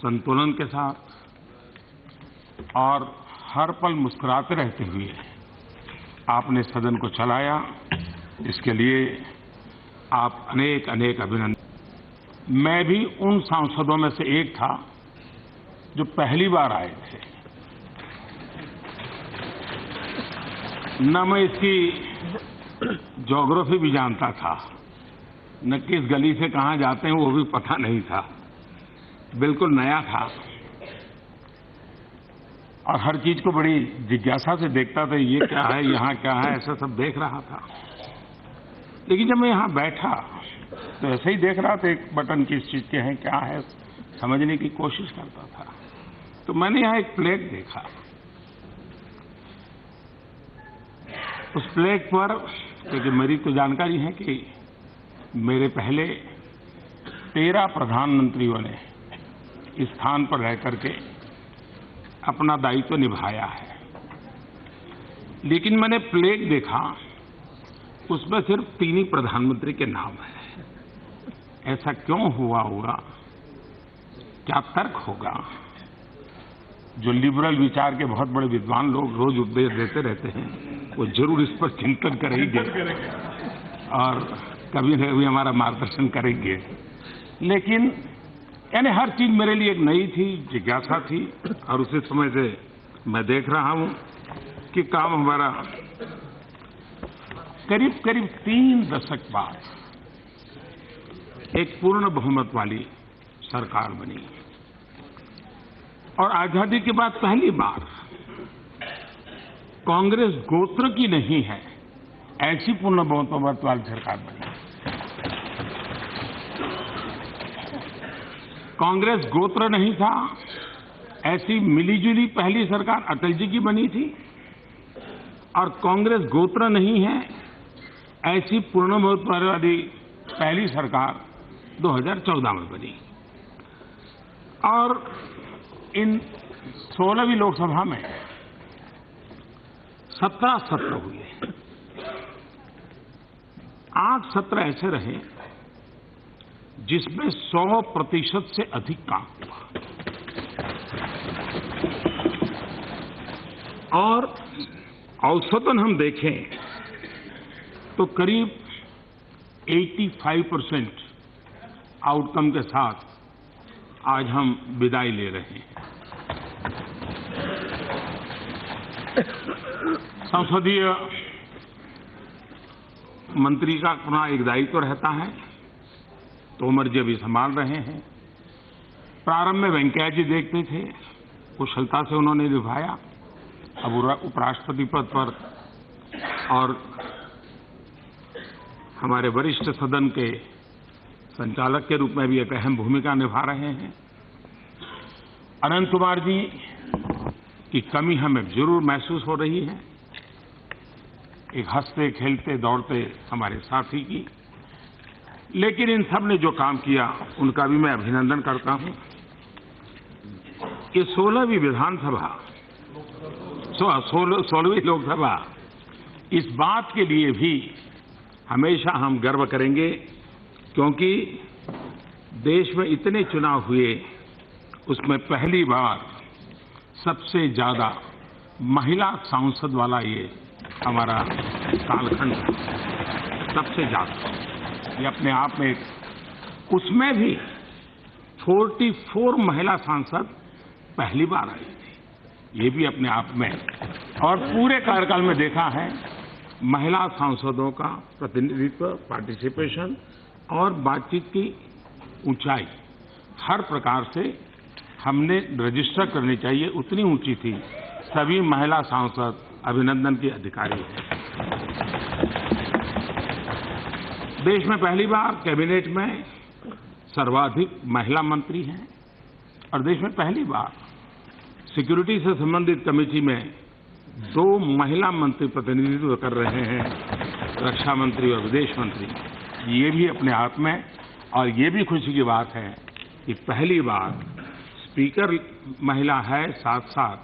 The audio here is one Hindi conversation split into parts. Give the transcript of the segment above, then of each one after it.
संतुलन के साथ और हर पल मुस्कुराते रहते हुए आपने सदन को चलाया। इसके लिए आप अनेक अनेक अभिनंदन। मैं भी उन सांसदों में से एक था जो पहली बार आए थे। न मैं इसकी ज्योग्राफी भी जानता था, न किस गली से कहां जाते हैं वो भी पता नहीं था। बिल्कुल नया था और हर चीज को बड़ी जिज्ञासा से देखता था, ये क्या है, यहाँ क्या है, ऐसा सब देख रहा था। लेकिन जब मैं यहाँ बैठा तो ऐसे ही देख रहा था, एक बटन किस चीज के हैं, क्या है, समझने की कोशिश करता था। तो मैंने यहाँ एक प्लेट देखा। उस प्लेट पर, क्योंकि मेरी तो जानकारी है कि मेरे पहले 13 प्रधानमंत्रियों ने इस स्थान पर रह करके अपना दायित्व निभाया है, लेकिन मैंने प्लेट देखा, उसमें सिर्फ 3 ही प्रधानमंत्री के नाम है। ऐसा क्यों हुआ होगा? क्या तर्क होगा? जो लिबरल विचार के बहुत बड़े विद्वान लोग रोज उपदेश देते रहते हैं, वो जरूर इस पर चिंतन करेंगे और कभी न कभी हमारा मार्गदर्शन करेंगे। लेकिन यानी हर चीज मेरे लिए एक नई थी, जिज्ञासा थी, और उसी समय से मैं देख रहा हूं कि काम हमारा करीब करीब 3 दशक बाद एक पूर्ण बहुमत वाली सरकार बनी और आजादी के बाद पहली बार कांग्रेस गोत्र की नहीं है, ऐसी पूर्ण बहुमत वाली सरकार बनी। कांग्रेस गोत्र नहीं था, ऐसी मिलीजुली पहली सरकार अटल जी की बनी थी, और कांग्रेस गोत्र नहीं है, ऐसी पूर्ण बहुमत वाली पहली सरकार 2014 में बनी। और इन 16वीं लोकसभा में 17 सत्र हुए। 8 सत्र ऐसे रहे जिसमें 100% से अधिक काम हुआ, और औसतन हम देखें तो करीब 85% आउटकम के साथ आज हम विदाई ले रहे हैं। संसदीय मंत्री का अपना एक दायित्व रहता है, तोमर जी अभी संभाल रहे हैं। प्रारंभ में वेंकैया जी देखते थे, कुशलता से उन्होंने निभाया। अब उपराष्ट्रपति पद पर और हमारे वरिष्ठ सदन के संचालक के रूप में भी एक अहम भूमिका निभा रहे हैं। अनंत कुमार जी की कमी हमें जरूर महसूस हो रही है, एक हंसते खेलते दौड़ते हमारे साथी की। लेकिन इन सब ने जो काम किया उनका भी मैं अभिनंदन करता हूं। कि 16वीं विधानसभा, 16वीं लोकसभा, इस बात के लिए भी हमेशा हम गर्व करेंगे, क्योंकि देश में इतने चुनाव हुए, उसमें पहली बार सबसे ज्यादा महिला सांसद वाला ये हमारा कालखंड है, सबसे ज्यादा। ये अपने आप में, उसमें भी 44 महिला सांसद पहली बार आई थी, ये भी अपने आप में। और पूरे कार्यकाल में देखा है महिला सांसदों का प्रतिनिधित्व, पार्टिसिपेशन और बातचीत की ऊंचाई हर प्रकार से हमने रजिस्टर करनी चाहिए, उतनी ऊंची थी। सभी महिला सांसद अभिनंदन के अधिकारी हैं। देश में पहली बार कैबिनेट में सर्वाधिक महिला मंत्री हैं, और देश में पहली बार सिक्योरिटी से संबंधित कमेटी में 2 महिला मंत्री प्रतिनिधित्व कर रहे हैं, रक्षा मंत्री और विदेश मंत्री। ये भी अपने आप में, और ये भी खुशी की बात है कि पहली बार स्पीकर महिला है, साथ साथ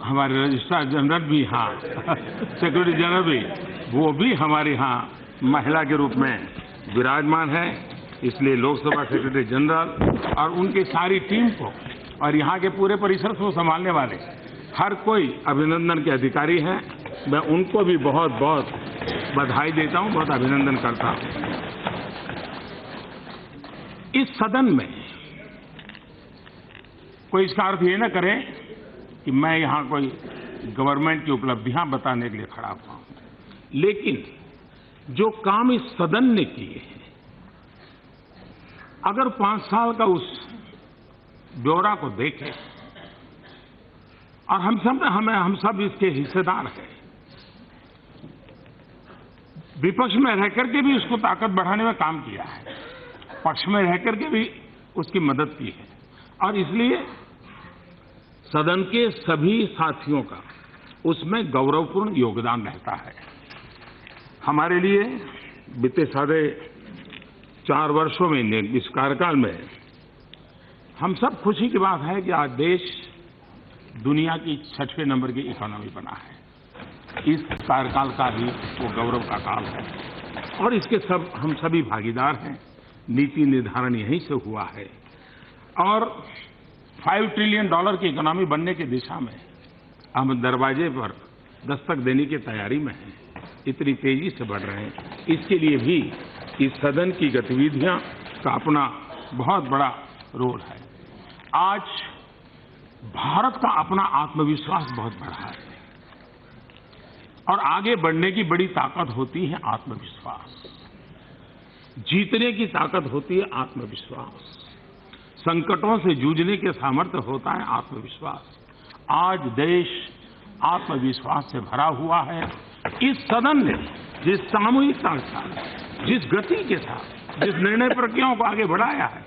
हमारे रजिस्ट्रार जनरल भी, हाँ सेक्रेटरी जनरल भी, वो भी हमारे यहाँ महिला के रूप में विराजमान है। इसलिए लोकसभा सेक्रेटरी जनरल और उनकी सारी टीम को और यहाँ के पूरे परिसर को संभालने वाले हर कोई अभिनंदन के अधिकारी हैं। मैं उनको भी बहुत बहुत बधाई देता हूँ, बहुत अभिनंदन करता हूँ। इस सदन में कोई इसका अर्थ ये न करे कि मैं यहाँ कोई गवर्नमेंट की उपलब्धियां बताने के लिए खड़ा हुआ हूँ, लेकिन जो काम इस सदन ने किए हैं, अगर 5 साल का उस ब्यौरा को देखें और हम सब इसके हिस्सेदार हैं, विपक्ष में रह करके भी उसको ताकत बढ़ाने में काम किया है, पक्ष में रह करके भी उसकी मदद की है और इसलिए सदन के सभी साथियों का उसमें गौरवपूर्ण योगदान रहता है। हमारे लिए बीते 4.5 वर्षों में इस कार्यकाल में हम सब खुशी की बात है कि आज देश दुनिया की 6वें नंबर की इकोनॉमी बना है। इस कार्यकाल का भी वो गौरव का काल है और इसके हम सभी भागीदार हैं। नीति निर्धारण यहीं से हुआ है और $5 ट्रिलियन की इकोनॉमी बनने की दिशा में हम दरवाजे पर दस्तक देने की तैयारी में हैं। इतनी तेजी से बढ़ रहे हैं, इसके लिए भी इस सदन की गतिविधियां का अपना बहुत बड़ा रोल है। आज भारत का अपना आत्मविश्वास बहुत बढ़ा है और आगे बढ़ने की बड़ी ताकत होती है आत्मविश्वास, जीतने की ताकत होती है आत्मविश्वास, संकटों से जूझने के सामर्थ्य होता है आत्मविश्वास। आज देश आत्मविश्वास से भरा हुआ है। इस सदन ने जिस सामूहिकता के साथ, जिस गति के साथ, जिस निर्णय प्रक्रियाओं को आगे बढ़ाया है,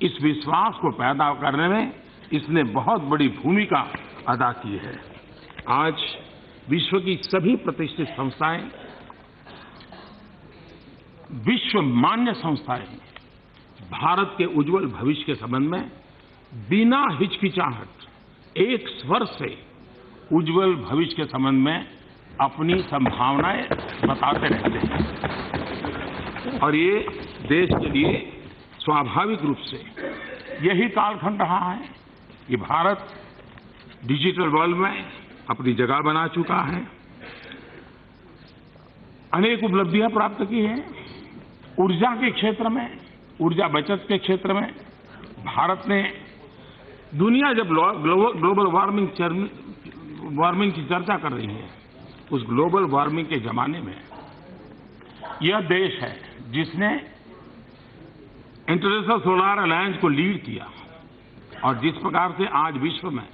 इस विश्वास को पैदा करने में इसने बहुत बड़ी भूमिका अदा की है। आज विश्व की सभी प्रतिष्ठित संस्थाएं, विश्व मान्य संस्थाएं भारत के उज्जवल भविष्य के संबंध में बिना हिचकिचाहट एक स्वर से उज्जवल भविष्य के संबंध में अपनी संभावनाएं बताते रहते हैं और ये देश के लिए स्वाभाविक रूप से यही कालखंड रहा है कि भारत डिजिटल वर्ल्ड में अपनी जगह बना चुका है, अनेक उपलब्धियां प्राप्त की हैं। ऊर्जा के क्षेत्र में, ऊर्जा बचत के क्षेत्र में भारत ने दुनिया जब ग्लोबल वार्मिंग की चर्चा कर रही है, उस ग्लोबल वार्मिंग के जमाने में यह देश है जिसने इंटरनेशनल सोलर अलायंस को लीड किया और जिस प्रकार से आज विश्व में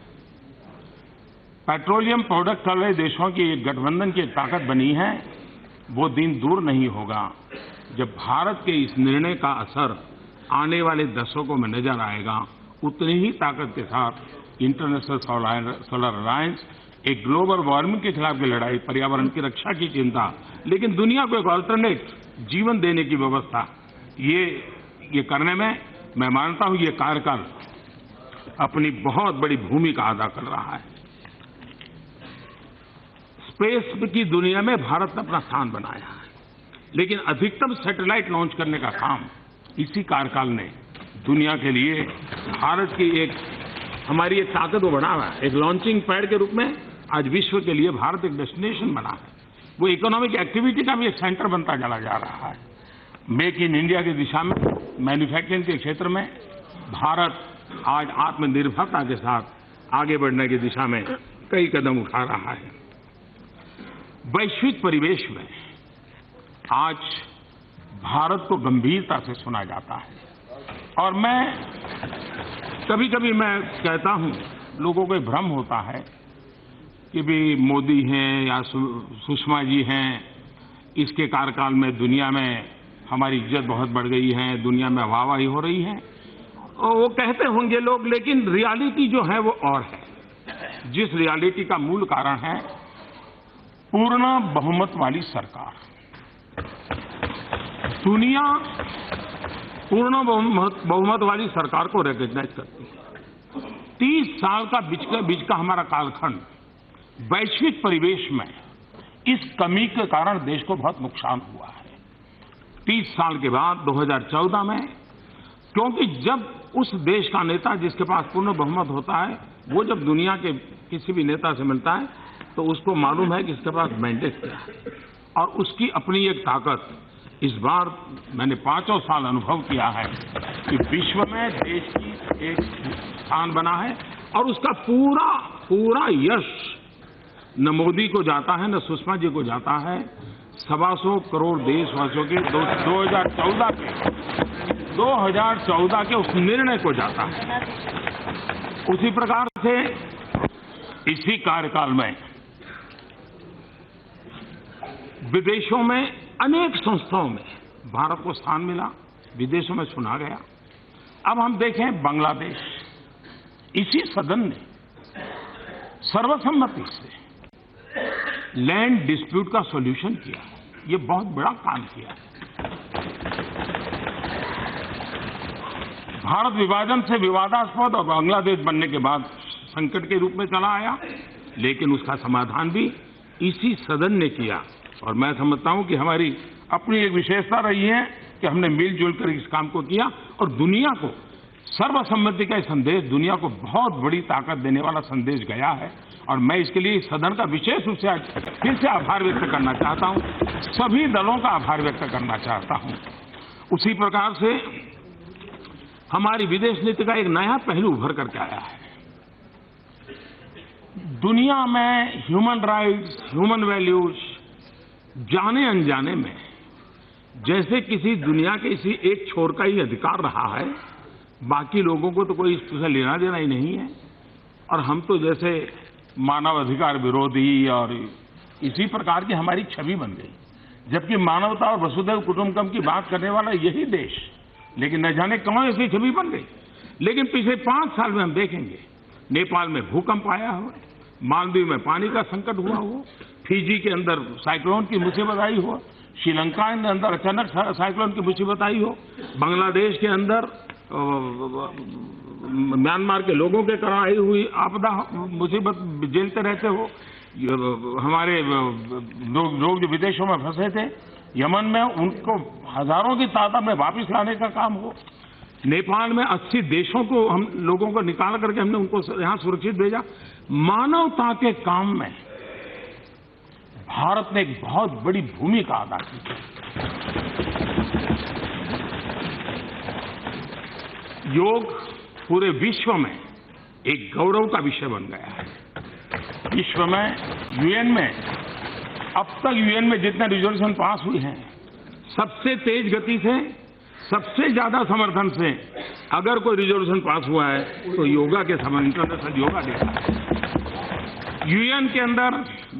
पेट्रोलियम प्रोडक्ट वाले देशों की एक गठबंधन की ताकत बनी है, वो दिन दूर नहीं होगा जब भारत के इस निर्णय का असर आने वाले दशकों में नजर आएगा। उतनी ही ताकत के साथ इंटरनेशनल सोलर अलायंस एक ग्लोबल वार्मिंग के खिलाफ की लड़ाई, पर्यावरण की रक्षा की चिंता, लेकिन दुनिया को एक अल्टरनेट जीवन देने की व्यवस्था, ये करने में मैं मानता हूं ये कार्यकाल अपनी बहुत बड़ी भूमिका अदा कर रहा है। स्पेस की दुनिया में भारत ने अपना स्थान बनाया है, लेकिन अधिकतम सैटेलाइट लॉन्च करने का काम इसी कार्यकाल ने दुनिया के लिए भारत की एक हमारी एक ताकत को बढ़ावा है। एक लॉन्चिंग पैड के रूप में आज विश्व के लिए भारत एक डेस्टिनेशन बना है। वो इकोनॉमिक एक्टिविटी का भी एक सेंटर बनता चला जा रहा है। मेक इन इंडिया की दिशा में, मैन्युफैक्चरिंग के क्षेत्र में भारत आज आत्मनिर्भरता के साथ आगे बढ़ने की दिशा में कई कदम उठा रहा है। वैश्विक परिवेश में आज भारत को गंभीरता से सुना जाता है और मैं कभी कभी मैं कहता हूं, लोगों को एक भ्रम होता है कि भी मोदी हैं या सुषमा जी हैं, इसके कार्यकाल में दुनिया में हमारी इज्जत बहुत बढ़ गई है, दुनिया में वाहवाही हो रही है। और वो कहते होंगे लोग, लेकिन रियलिटी जो है वो और है। जिस रियलिटी का मूल कारण है पूर्ण बहुमत वाली सरकार। दुनिया पूर्ण बहुमत वाली सरकार को रिकॉग्नाइज करती है। 30 साल का बीच का हमारा कालखंड वैश्विक परिवेश में इस कमी के कारण देश को बहुत नुकसान हुआ है। 30 साल के बाद 2014 में क्योंकि जब उस देश का नेता जिसके पास पूर्ण बहुमत होता है, वो जब दुनिया के किसी भी नेता से मिलता है तो उसको मालूम है कि इसके पास मैंडेट क्या है और उसकी अपनी एक ताकत। इस बार मैंने 5 साल अनुभव किया है कि विश्व में देश की एक स्थान बना है और उसका पूरा यश न मोदी को जाता है न सुषमा जी को जाता है, 125 करोड़ देशवासियों के 2014 के उस निर्णय को जाता है। उसी प्रकार से इसी कार्यकाल में विदेशों में अनेक संस्थाओं में भारत को स्थान मिला, विदेशों में सुना गया। अब हम देखें बांग्लादेश, इसी सदन ने सर्वसम्मति से लैंड डिस्प्यूट का सॉल्यूशन किया। ये बहुत बड़ा काम किया है। भारत विभाजन से विवादास्पद और बांग्लादेश बनने के बाद संकट के रूप में चला आया, लेकिन उसका समाधान भी इसी सदन ने किया। और मैं समझता हूं कि हमारी अपनी एक विशेषता रही है कि हमने मिलजुल कर इस काम को किया और दुनिया को सर्वसम्मति का संदेश, दुनिया को बहुत बड़ी ताकत देने वाला संदेश गया है। और मैं इसके लिए सदन का विशेष रूप से आज फिर से आभार व्यक्त करना चाहता हूं, सभी दलों का आभार व्यक्त करना चाहता हूं। उसी प्रकार से हमारी विदेश नीति का एक नया पहलू उभर करके आया है। दुनिया में ह्यूमन राइट्स, ह्यूमन वैल्यूज जाने अनजाने में जैसे किसी दुनिया के किसी एक छोर का ही अधिकार रहा है, बाकी लोगों को तो कोई इससे लेना देना ही नहीं है। और हम तो जैसे मानव अधिकार विरोधी और इसी प्रकार की हमारी छवि बन गई, जबकि मानवता और वसुधैव कुटुंबकम की बात करने वाला यही देश, लेकिन न जाने कौन ऐसी छवि बन गई। लेकिन पिछले 5 साल में हम देखेंगे, नेपाल में भूकंप आया हो, मालदीव में पानी का संकट हुआ हो, फिजी के अंदर साइक्लोन की मुसीबत आई हो, श्रीलंका के अंदर अचानक साइक्लोन की मुसीबत आई हो, बांग्लादेश के अंदर म्यांमार के लोगों के कारण आई हुई आपदा मुसीबत झेलते रहते हो, हमारे लोग जो विदेशों में फंसे थे यमन में, उनको हजारों की तादाद में वापस लाने का काम हो, नेपाल में 80 देशों को हम लोगों को निकाल करके हमने उनको यहां सुरक्षित भेजा। मानवता के काम में भारत ने एक बहुत बड़ी भूमिका अदा की। योग पूरे विश्व में एक गौरव का विषय बन गया है। विश्व में यूएन में अब तक यूएन में जितने रिजोल्यूशन पास हुए हैं, सबसे तेज गति से, सबसे ज्यादा समर्थन से अगर कोई रिजोल्यूशन पास हुआ है तो योगा के समय इंटरनेशनल योगा डे है। यूएन के अंदर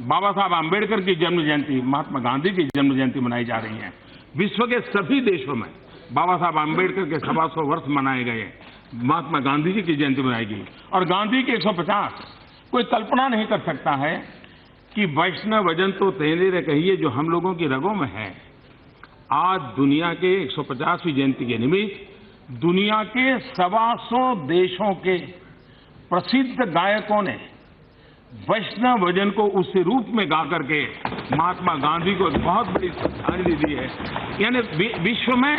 बाबा साहब आम्बेडकर की जन्म जयंती, महात्मा गांधी की जन्म जयंती मनाई जा रही है। विश्व के सभी देशों में बाबा साहब आम्बेडकर के 125 वर्ष मनाए गए, महात्मा गांधी जी की जयंती मनाई गई। और गांधी के 150, कोई कल्पना नहीं कर सकता है कि वैष्णव वजन तो तेरे रे कहिए जो हम लोगों की रगों में है। आज दुनिया के 150वीं जयंती के निमित्त दुनिया के 125 देशों के प्रसिद्ध गायकों ने वैष्णव वजन को उस रूप में गा करके महात्मा गांधी को बहुत बड़ी श्रद्धांजलि दी है। यानी विश्व में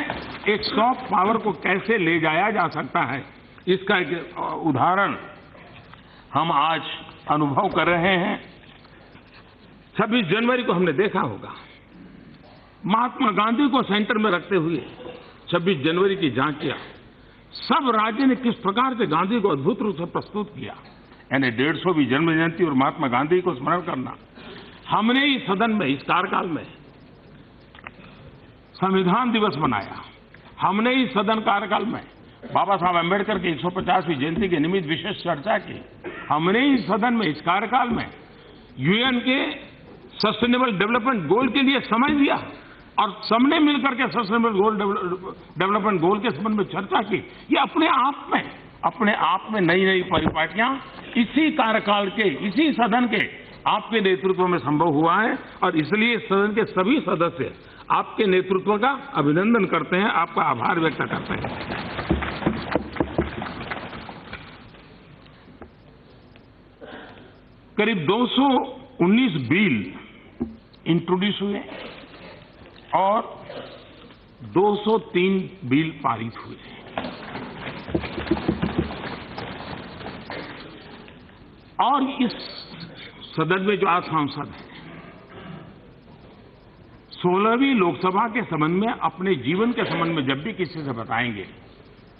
एक सॉफ्ट पावर को कैसे ले जाया जा सकता है, इसका एक उदाहरण हम आज अनुभव कर रहे हैं। 26 जनवरी को हमने देखा होगा, महात्मा गांधी को सेंटर में रखते हुए 26 जनवरी की झांकियां, सब राज्य ने किस प्रकार से गांधी को अद्भुत रूप से प्रस्तुत किया। यानी 150वीं जन्म जयंती और महात्मा गांधी को स्मरण करना। हमने इस सदन में, इस कार्यकाल में संविधान दिवस मनाया। हमने इस सदन कार्यकाल में बाबा साहब अम्बेडकर की 150वीं जयंती के निमित्त विशेष चर्चा की। हमने इस सदन में, इस कार्यकाल में यूएन के सस्टेनेबल डेवलपमेंट गोल के लिए समय दिया और सबने मिलकर के सस्टेनेबल डेवलपमेंट गोल के संबंध में चर्चा की। ये अपने आप में नई नई परिपाटियां इसी कार्यकाल के, इसी सदन के आपके नेतृत्व में संभव हुआ है। और इसलिए सदन के सभी सदस्य आपके नेतृत्व का अभिनंदन करते हैं, आपका आभार व्यक्त करते हैं। करीब 219 बिल इंट्रोड्यूस हुए और 203 बिल पारित हुए। और इस सदन में जो आज सांसद हैं, 16वीं लोकसभा के संबंध में, अपने जीवन के संबंध में जब भी किसी से बताएंगे,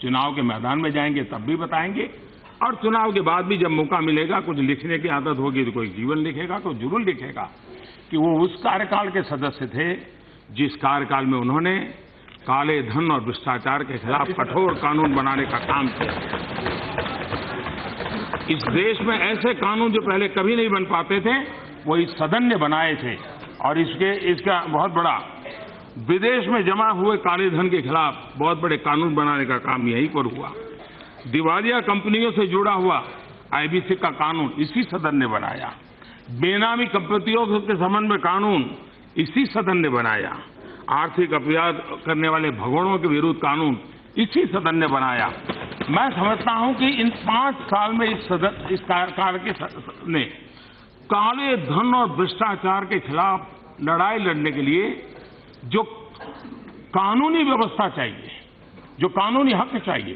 चुनाव के मैदान में जाएंगे तब भी बताएंगे, और चुनाव के बाद भी जब मौका मिलेगा, कुछ लिखने की आदत होगी तो कोई जीवन लिखेगा, कोई जरूर लिखेगा कि वो उस कार्यकाल के सदस्य थे जिस कार्यकाल में उन्होंने काले धन और भ्रष्टाचार के खिलाफ कठोर कानून बनाने का काम किया। इस देश में ऐसे कानून जो पहले कभी नहीं बन पाते थे, वो इस सदन ने बनाए थे, और इसका बहुत बड़ा विदेश में जमा हुए काले धन के खिलाफ बहुत बड़े कानून बनाने का काम यहीं पर हुआ। दिवालिया कंपनियों से जुड़ा हुआ आईबीसी का कानून इसी सदन ने बनाया। बेनामी कंपनियों के संबंध में कानून इसी सदन ने बनाया। आर्थिक अपराध करने वाले भगोड़ों के विरुद्ध कानून इसी सदन ने बनाया। मैं समझता हूं कि इन 5 साल में इस कार्यकाल के ने काले धन और भ्रष्टाचार के खिलाफ लड़ाई लड़ने के लिए जो कानूनी व्यवस्था चाहिए, जो कानूनी हक चाहिए,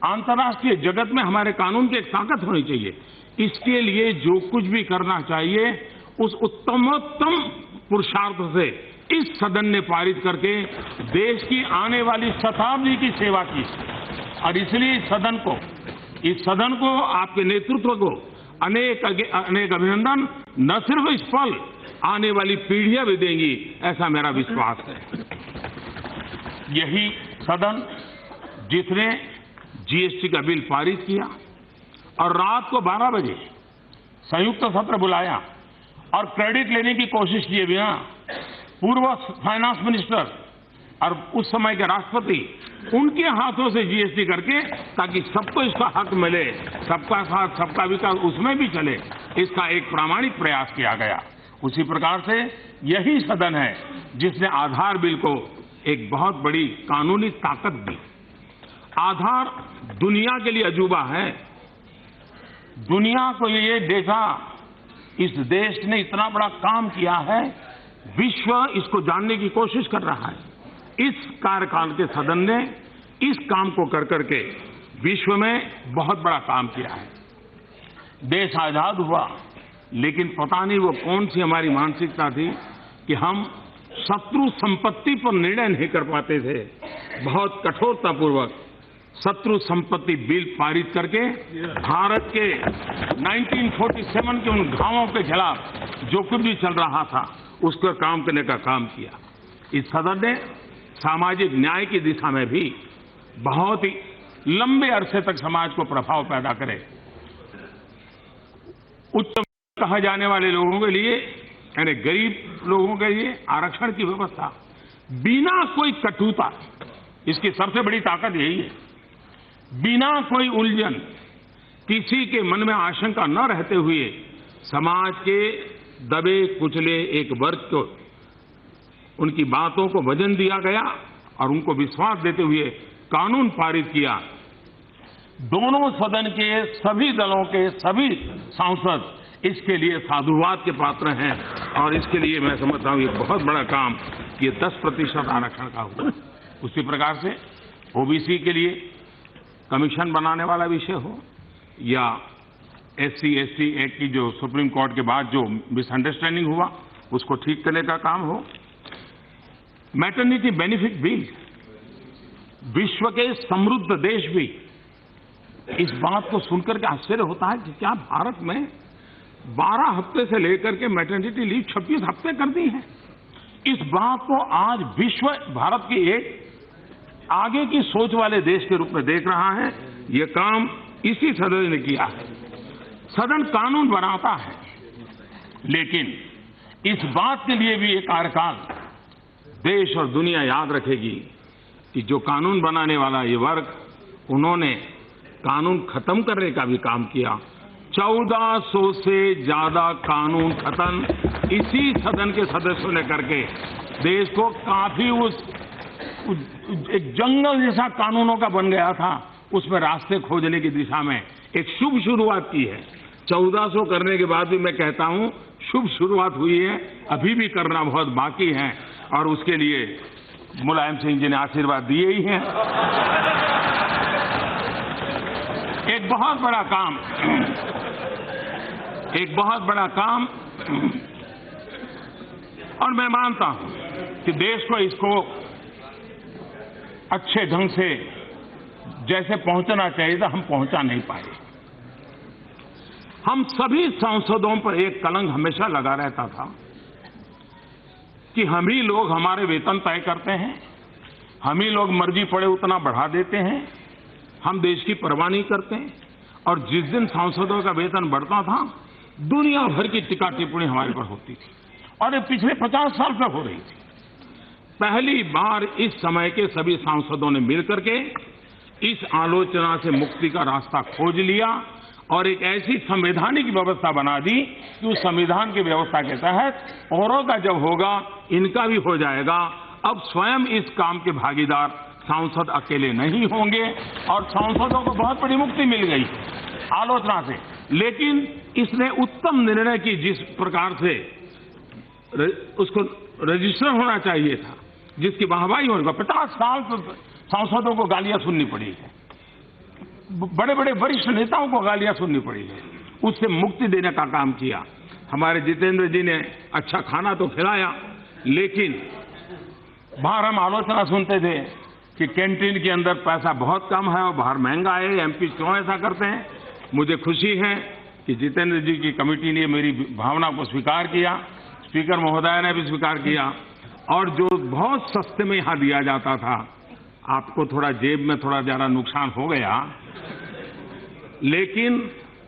अंतर्राष्ट्रीय जगत में हमारे कानून की एक ताकत होनी चाहिए, इसके लिए जो कुछ भी करना चाहिए उस उत्तमोत्तम पुरुषार्थ से इस सदन ने पारित करके देश की आने वाली शताब्दी की सेवा की। और इसलिए इस सदन को आपके नेतृत्व को अनेक अभिनंदन। न सिर्फ इस पल, आने वाली पीढ़ियां भी देंगी, ऐसा मेरा विश्वास है। यही सदन जिसने जीएसटी का बिल पारित किया और रात को 12 बजे संयुक्त सत्र बुलाया और क्रेडिट लेने की कोशिश किए बिना पूर्व फाइनेंस मिनिस्टर और उस समय के राष्ट्रपति उनके हाथों से जीएसटी करके, ताकि सबको इसका हक मिले, सबका साथ सबका विकास उसमें भी चले, इसका एक प्रामाणिक प्रयास किया गया। उसी प्रकार से यही सदन है जिसने आधार बिल को एक बहुत बड़ी कानूनी ताकत दी। आधार दुनिया के लिए अजूबा है। दुनिया को ये देखा, इस देश ने इतना बड़ा काम किया है, विश्व इसको जानने की कोशिश कर रहा है। इस कार्यकाल के सदन ने इस काम को कर करके विश्व में बहुत बड़ा काम किया है। देश आजाद हुआ, लेकिन पता नहीं वो कौन सी हमारी मानसिकता थी कि हम शत्रु संपत्ति पर निर्णय नहीं कर पाते थे। बहुत कठोरतापूर्वक शत्रु संपत्ति बिल पारित करके भारत के 1947 के उन घावों के खिलाफ जो कुछ भी चल रहा था उसको काम करने का काम किया। इस सदन ने सामाजिक न्याय की दिशा में भी बहुत ही लंबे अरसे तक समाज को प्रभाव पैदा करे। उच्च कहा जाने वाले लोगों के लिए, यानी गरीब लोगों के लिए आरक्षण की व्यवस्था बिना कोई कटुता, इसकी सबसे बड़ी ताकत यही है। बिना कोई उलझन, किसी के मन में आशंका न रहते हुए समाज के दबे कुचले एक वर्ग को उनकी बातों को वजन दिया गया और उनको विश्वास देते हुए कानून पारित किया। दोनों सदन के सभी दलों के सभी सांसद इसके लिए साधुवाद के पात्र हैं और इसके लिए मैं समझता हूं ये बहुत बड़ा काम ये 10% आरक्षण का हुआ। उसी प्रकार से ओबीसी के लिए कमीशन बनाने वाला विषय हो या SC/ST एक्ट की जो सुप्रीम कोर्ट के बाद जो मिसअंडरस्टैंडिंग हुआ उसको ठीक करने का काम हो, मैटरनिटी बेनिफिट बिल, विश्व के समृद्ध देश भी इस बात को सुनकर के आश्चर्य होता है कि क्या भारत में 12 हफ्ते से लेकर के मैटरनिटी लीव 26 हफ्ते कर दी है। इस बात को आज विश्व भारत की एक आगे की सोच वाले देश के रूप में देख रहा है। ये काम इसी सदन ने किया है। सदन कानून बनाता है, लेकिन इस बात के लिए भी एक कार्यकाल देश और दुनिया याद रखेगी कि जो कानून बनाने वाला ये वर्ग, उन्होंने कानून खत्म करने का भी काम किया। 1400 से ज्यादा कानून खत्म इसी सदन के सदस्यों ने करके देश को काफी एक जंगल जैसा कानूनों का बन गया था, उसमें रास्ते खोजने की दिशा में एक शुभ शुरुआत की है। 1400 करने के बाद भी मैं कहता हूं शुभ शुरुआत हुई है, अभी भी करना बहुत बाकी है और उसके लिए मुलायम सिंह जी ने आशीर्वाद दिए ही हैं। एक बहुत बड़ा काम एक बहुत बड़ा काम, और मैं मानता हूं कि देश को इसको अच्छे ढंग से जैसे पहुंचना चाहिए था, हम पहुंचा नहीं पाए। हम सभी सांसदों पर एक कलंक हमेशा लगा रहता था कि हम ही लोग हमारे वेतन तय करते हैं, हम ही लोग मर्जी पड़े उतना बढ़ा देते हैं, हम देश की परवाह नहीं करते हैं। और जिस दिन सांसदों का वेतन बढ़ता था, दुनिया भर की टीका टिप्पणी हमारे पर होती थी, और ये पिछले 50 साल से हो रही थी। पहली बार इस समय के सभी सांसदों ने मिलकर के इस आलोचना से मुक्ति का रास्ता खोज लिया और एक ऐसी संवैधानिक व्यवस्था बना दी कि उस संविधान की व्यवस्था के तहत औरों का जब होगा, इनका भी हो जाएगा। अब स्वयं इस काम के भागीदार सांसद अकेले नहीं होंगे, और सांसदों को बहुत बड़ी मुक्ति मिल गई आलोचना से। लेकिन इसने उत्तम निर्णय की, जिस प्रकार से उसको रजिस्टर होना चाहिए था, जिसकी वाहवाही होने का 50 साल तो सांसदों को गालियां सुननी पड़ी है, बड़े बड़े वरिष्ठ नेताओं को गालियां सुननी पड़ी है, उससे मुक्ति देने का काम किया। हमारे जितेंद्र जी ने अच्छा खाना तो खिलाया, लेकिन बाहर हम आलोचना सुनते थे कि कैंटीन के अंदर पैसा बहुत कम है और बाहर महंगा है, एमपी क्यों ऐसा करते हैं। मुझे खुशी है कि जितेंद्र जी की कमेटी ने मेरी भावना को स्वीकार किया, स्पीकर महोदय ने भी स्वीकार किया, और जो बहुत सस्ते में यहां दिया जाता था, आपको थोड़ा जेब में थोड़ा ज्यादा नुकसान हो गया, लेकिन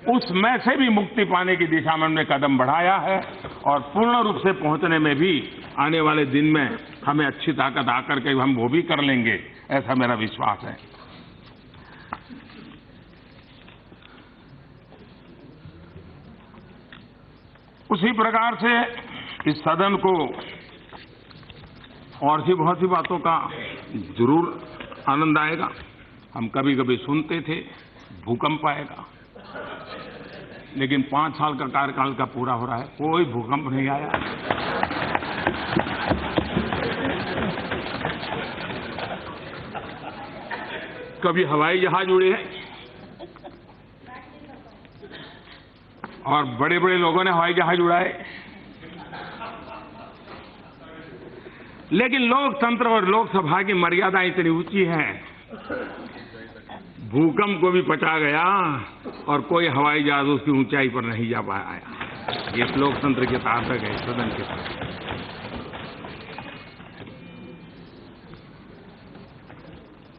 उसमें से भी मुक्ति पाने की दिशा में हमने कदम बढ़ाया है, और पूर्ण रूप से पहुंचने में भी आने वाले दिन में हमें अच्छी ताकत आकर के हम वो भी कर लेंगे, ऐसा मेरा विश्वास है। उसी प्रकार से इस सदन को और भी बहुत सी बातों का जरूर आनंद आएगा। हम कभी कभी सुनते थे भूकंप आएगा, लेकिन 5 साल का कार्यकाल का पूरा हो रहा है, कोई भूकंप नहीं आया। कभी हवाई जहाज उड़े हैं, और बड़े बड़े लोगों ने हवाई जहाज उड़ाए, लेकिन लोकतंत्र और लोकसभा की मर्यादा इतनी ऊंची है, भूकंप को भी पचा गया और कोई हवाई जहाज उसकी ऊंचाई पर नहीं जा पाया। ये लोकतंत्र की ताकत है, सदन के पास।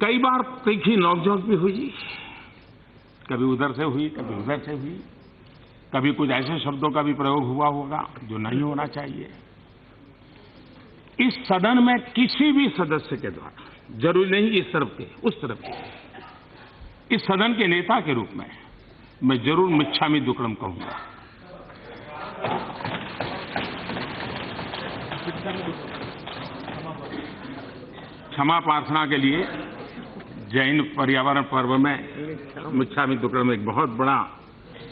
कई बार तीखी नोकझोंक भी हुई, कभी उधर से हुई, कभी उधर से हुई, कभी कुछ ऐसे शब्दों का भी प्रयोग हुआ होगा जो नहीं होना चाहिए। इस सदन में किसी भी सदस्य के द्वारा, जरूरी नहीं इस तरफ के उस तरफ के, इस सदन के नेता के रूप में मैं जरूर मिच्छामी दुक्कडम कहूंगा। क्षमा प्रार्थना के लिए जैन पर्यावरण पर्व में मिच्छामी दुक्कडम एक बहुत बड़ा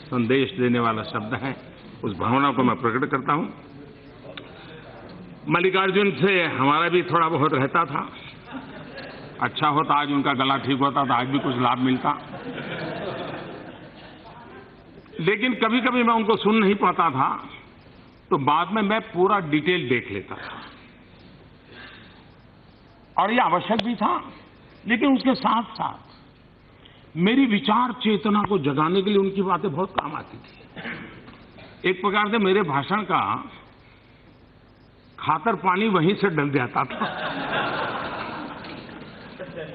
संदेश देने वाला शब्द है। उस भावना को मैं प्रकट करता हूं। मल्लिकार्जुन से हमारा भी थोड़ा बहुत रहता था, अच्छा होता आज उनका गला ठीक होता तो आज भी कुछ लाभ मिलता, लेकिन कभी कभी मैं उनको सुन नहीं पाता था, तो बाद में मैं पूरा डिटेल देख लेता था, और ये आवश्यक भी था। लेकिन उसके साथ साथ मेरी विचार चेतना को जगाने के लिए उनकी बातें बहुत काम आती थी। एक प्रकार से मेरे भाषण का खातर पानी वहीं से डल जाता था,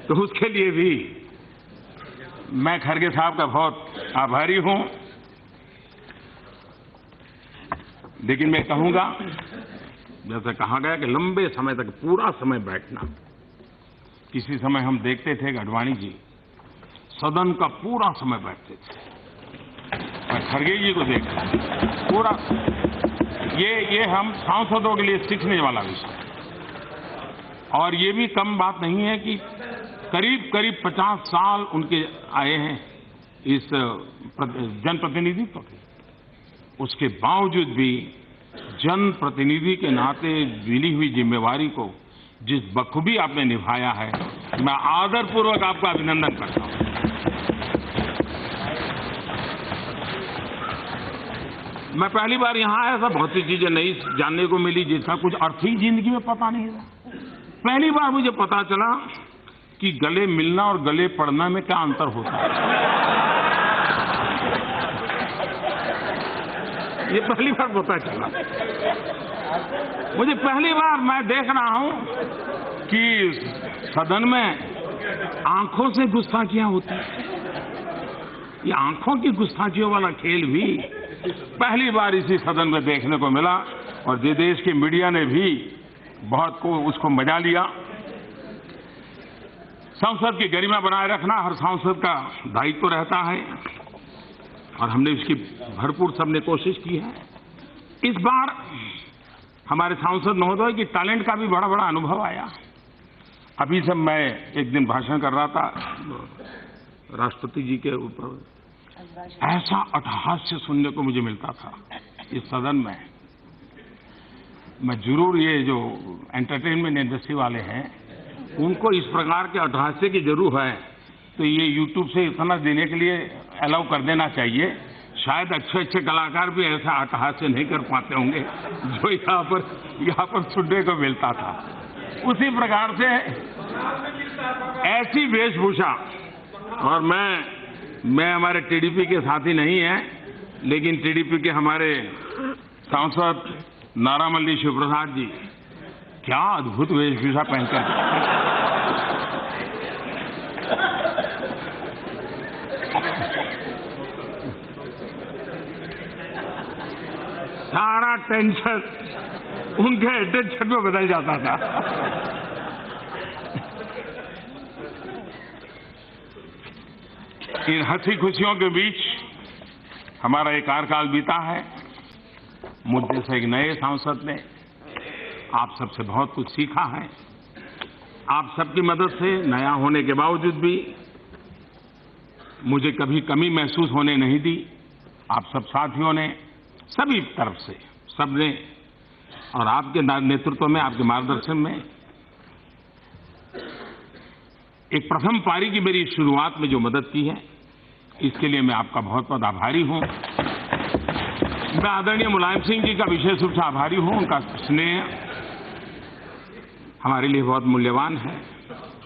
तो उसके लिए भी मैं खरगे साहब का बहुत आभारी हूं। लेकिन मैं कहूंगा, जैसे कहा गया कि लंबे समय तक पूरा समय बैठना, किसी समय हम देखते थे अडवाणी जी सदन का पूरा समय बैठते थे, मैं खरगे जी को देखता पूरा। ये हम सांसदों के लिए सीखने वाला विषय है, और ये भी कम बात नहीं है कि करीब करीब 50 साल उनके आए हैं इस जनप्रतिनिधित्व के। उसके बावजूद भी जनप्रतिनिधि के नाते मिली हुई जिम्मेवारी को जिस बखूबी आपने निभाया है, मैं आदरपूर्वक आपका अभिनंदन करता हूं। मैं पहली बार यहाँ आया था, बहुत सी चीजें नई जानने को मिली जिसका कुछ अर्थ ही जिंदगी में पता नहीं था। पहली बार मुझे पता चला कि गले मिलना और गले पड़ना में क्या अंतर होता है। ये पहली बार पता चला मुझे। पहली बार मैं देख रहा हूं कि सदन में आंखों से गुस्ताखियां होती हैं। ये आंखों की गुस्ताखियों वाला खेल भी पहली बार इसी सदन में देखने को मिला और देश की मीडिया ने भी बहुत को उसको मजा लिया। संसद की गरिमा बनाए रखना हर सांसद का दायित्व रहता है और हमने इसकी भरपूर सबने कोशिश की है। इस बार हमारे सांसद महोदय की टैलेंट का भी बड़ा बड़ा अनुभव आया। अभी से मैं एक दिन भाषण कर रहा था राष्ट्रपति जी के ऊपर, ऐसा अट्टहास्य सुनने को मुझे मिलता था इस सदन में। मैं जरूर ये जो एंटरटेनमेंट इंडस्ट्री वाले हैं उनको इस प्रकार के अट्टहास्य की जरूर है, तो ये यूट्यूब से इतना देने के लिए अलाउ कर देना चाहिए। शायद अच्छे अच्छे कलाकार भी ऐसा अट्टहास्य नहीं कर पाते होंगे जो यहाँ पर सुनने को मिलता था। उसी प्रकार से ऐसी वेशभूषा, और मैं हमारे टीडीपी के साथी नहीं है, लेकिन टीडीपी के हमारे सांसद नारामल्ली शिवप्रसाद जी क्या अद्भुत वेशभूषा पहनकर सारा टेंशन उनके अटेंशन में बदल जाता था। इन हंसी खुशियों के बीच हमारा एक कार्यकाल बीता है। मुझे से एक नए सांसद ने आप सबसे बहुत कुछ सीखा है। आप सबकी मदद से नया होने के बावजूद भी मुझे कभी कमी महसूस होने नहीं दी। आप सब साथियों ने सभी तरफ से सबने और आपके नेतृत्व में, आपके मार्गदर्शन में एक प्रथम पारी की मेरी शुरुआत में जो मदद की है, इसके लिए मैं आपका बहुत बहुत आभारी हूं। मैं आदरणीय मुलायम सिंह जी का विशेष रूप से आभारी हूं। उनका स्नेह हमारे लिए बहुत मूल्यवान है,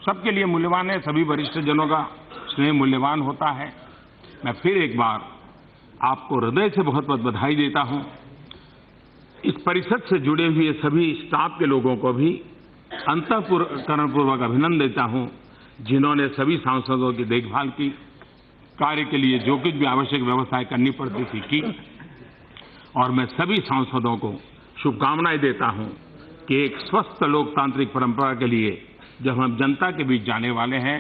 सबके लिए मूल्यवान है। सभी वरिष्ठ जनों का स्नेह मूल्यवान होता है। मैं फिर एक बार आपको हृदय से बहुत बहुत बधाई देता हूं। इस परिषद से जुड़े हुए सभी स्टाफ के लोगों को भी अंतःकरणपूर्वक अभिनंदन देता हूं, जिन्होंने सभी सांसदों की देखभाल की, कार्य के लिए जो कुछ भी आवश्यक व्यवस्थाएं करनी पड़ती थी की। और मैं सभी सांसदों को शुभकामनाएं देता हूं कि एक स्वस्थ लोकतांत्रिक परंपरा के लिए जब हम जनता के बीच जाने वाले हैं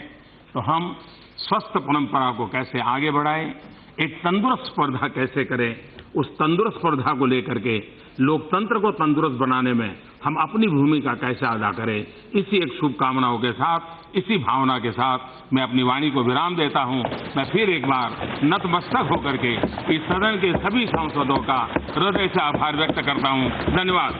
तो हम स्वस्थ परंपरा को कैसे आगे बढ़ाएं, एक तंदुरुस्त स्पर्धा कैसे करें, उस तंदुरुस्त स्पर्धा को लेकर के लोकतंत्र को तंदुरुस्त बनाने में हम अपनी भूमिका कैसे अदा करें, इसी एक शुभकामनाओं के साथ, इसी भावना के साथ मैं अपनी वाणी को विराम देता हूं। मैं फिर एक बार नतमस्तक होकर के इस सदन के सभी सांसदों का हृदय से आभार व्यक्त करता हूं। धन्यवाद।